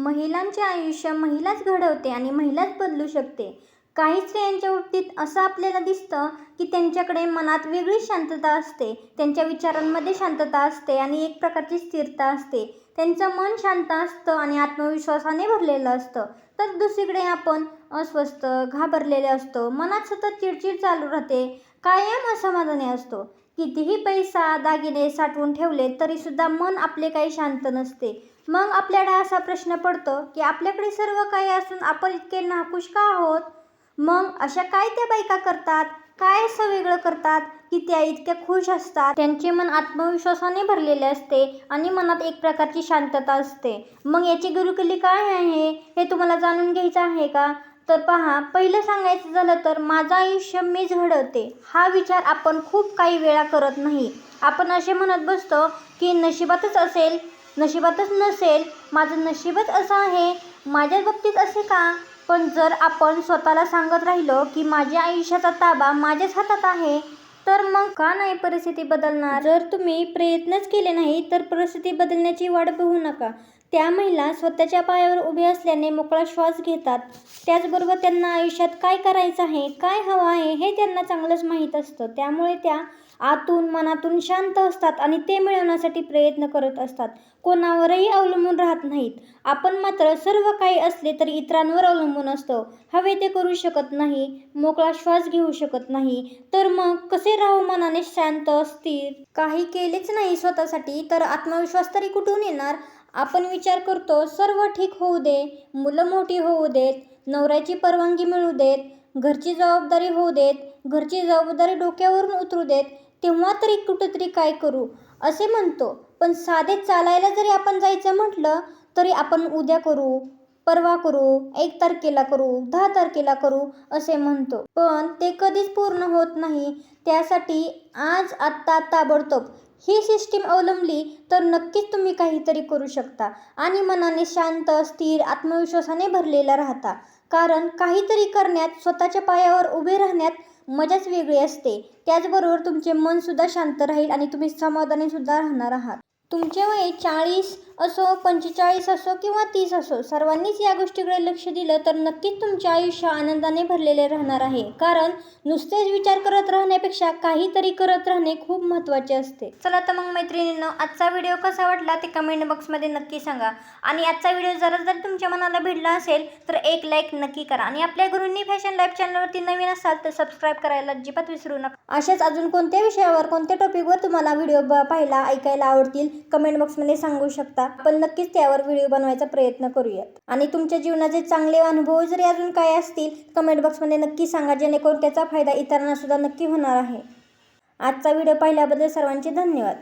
महिलांचे आयुष्य महिलाच घडवते आणि महिलाच बदलू शकते. काही स्त्रियांच्या बाबतीत असं आपल्याला दिसतं की त्यांच्याकडे मनात वेगळीच शांतता असते, त्यांच्या विचारांमध्ये शांतता असते आणि एक प्रकारची स्थिरता असते. त्यांचं मन शांत असतं आणि आत्मविश्वासाने भरलेलं असतं. तर दुसरीकडे आपण अस्वस्थ, घाबरलेले असतो, मनात सतत चिडचिड चालू राहते, कायम असमाधानी असतो. कितीही पैसा, दागिने साठवून ठेवले तरीसुद्धा मन आपले काही शांत नसते. मग आपल्याला असा प्रश्न पडतो की आपल्याकडे सर्व काही असून आपण इतके नाखुश का आहोत? मग अशा काय त्या बायका करतात, काय असं वेगळं करतात की त्या इतक्या खुश असतात? त्यांचे मन आत्मविश्वासाने भरलेले असते आणि मनात एक प्रकारची शांतता असते. मग याची गुरुकिल्ली काय आहे हे तुम्हाला जाणून घ्यायचं आहे का? तर पहा, पहिलं सांगायचं झालं तर माझं आयुष्य मीच घडवते हा विचार आपण खूप काही वेळा करत नाही. आपण असे म्हणत बसतो की नशिबातच असेल, नशिबातच नसेल, माझं नशीबच असं आहे, माझ्या बाबतीत असे का? पण जर आपण स्वतःला सांगत राहिलो की माझ्या आयुष्याचा ताबा माझ्याच हातात आहे, तर मग का नाही परिस्थिती बदलणार? जर तुम्ही प्रयत्नच केले नाही तर परिस्थिती बदलण्याची वाट बघू नका. त्या महिला स्वतःच्या पायावर उभे असल्याने मोकळा श्वास घेतात. त्याचबरोबर त्यांना आयुष्यात काय करायचं आहे, काय हवं आहे हे त्यांना चांगलंच माहीत असतं. त्यामुळे त्या आतून मनातून शांत असतात आणि ते मिळवण्यासाठी प्रयत्न करत असतात. कोणावरही अवलंबून राहत नाहीत. आपण मात्र सर्व काही असले तरी इतरांवर अवलंबून असतो. हवे ते करू शकत नाही, मोकळा श्वास घेऊ शकत नाही, तर मग कसे राहू मनाने शांत, स्थिर? काही केलेच नाही स्वतःसाठी तर आत्मविश्वास तरी कुठून येणार? आपण विचार करतो सर्व ठीक होऊ दे, मुलं मोठी होऊ देत, नवऱ्याची परवानगी मिळू देत, घरची जबाबदारी होऊ देत, घरची जबाबदारी डोक्यावरून उतरू देत, तेव्हा तरी कुठेतरी काय करू असे म्हणतो. पण साधे चालायला जरी आपण जायचं म्हटलं तरी आपण उद्या करू, परवा करू, 1 तारखेला करू, 10 तारखेला करू असे म्हणतो. पण ते कधीच पूर्ण होत नाही. त्यासाठी आज, आत्ता, ताबडतोब ही सिस्टीम अवलंबली तर नक्कीच तुम्ही काहीतरी करू शकता आणि मनाने शांत, स्थिर, आत्मविश्वासाने भरलेला राहता. कारण काहीतरी करण्यात, स्वतःच्या पायावर उभे राहण्यात मजाच वेगळी असते. त्याचबरोबर तुमचे मनसुद्धा शांत राहील आणि तुम्ही समाधानीसुद्धा राहणार आहात. तुमचे वय 40 असो, 45 असो किंवा 30 असो, सर्वांनीच या गोष्टीकडे लक्ष दिलं तर नक्कीच तुमचे आयुष्य आनंदाने भरलेले राहणार आहे. कारण नुसतेच विचार करत राहण्यापेक्षा काहीतरी करत राहणे खूप महत्त्वाचे असते. चला तर मग मैत्रिणींनो, आजचा व्हिडिओ कसा वाटला ते कमेंट बॉक्समध्ये नक्की सांगा. आणि आजचा व्हिडिओ जर तुमच्या मनाला भिडला असेल तर एक लाईक नक्की करा. आणि आपल्या गृहिणी फॅशन लाईफ चॅनलवरती नवीन असाल तर सबस्क्राईब करायला अजिबात विसरू नका. अशाच अजून कोणत्या विषयावर, कोणत्या टॉपिकवर तुम्हाला व्हिडिओ पाहायला, ऐकायला आवडतील कमेंट बॉक्समध्ये सांगू शकता. आपण नक्कीच त्यावर व्हिडिओ बनवायचा प्रयत्न करूयात. आणि तुमच्या जीवनाचे चांगले अनुभव जरी अजून काय असतील कमेंट बॉक्समध्ये नक्की सांगा, जेणेकरून त्याचा फायदा इतरांना सुद्धा नक्की होणार आहे. आजचा व्हिडिओ पाहिल्याबद्दल सर्वांचे धन्यवाद.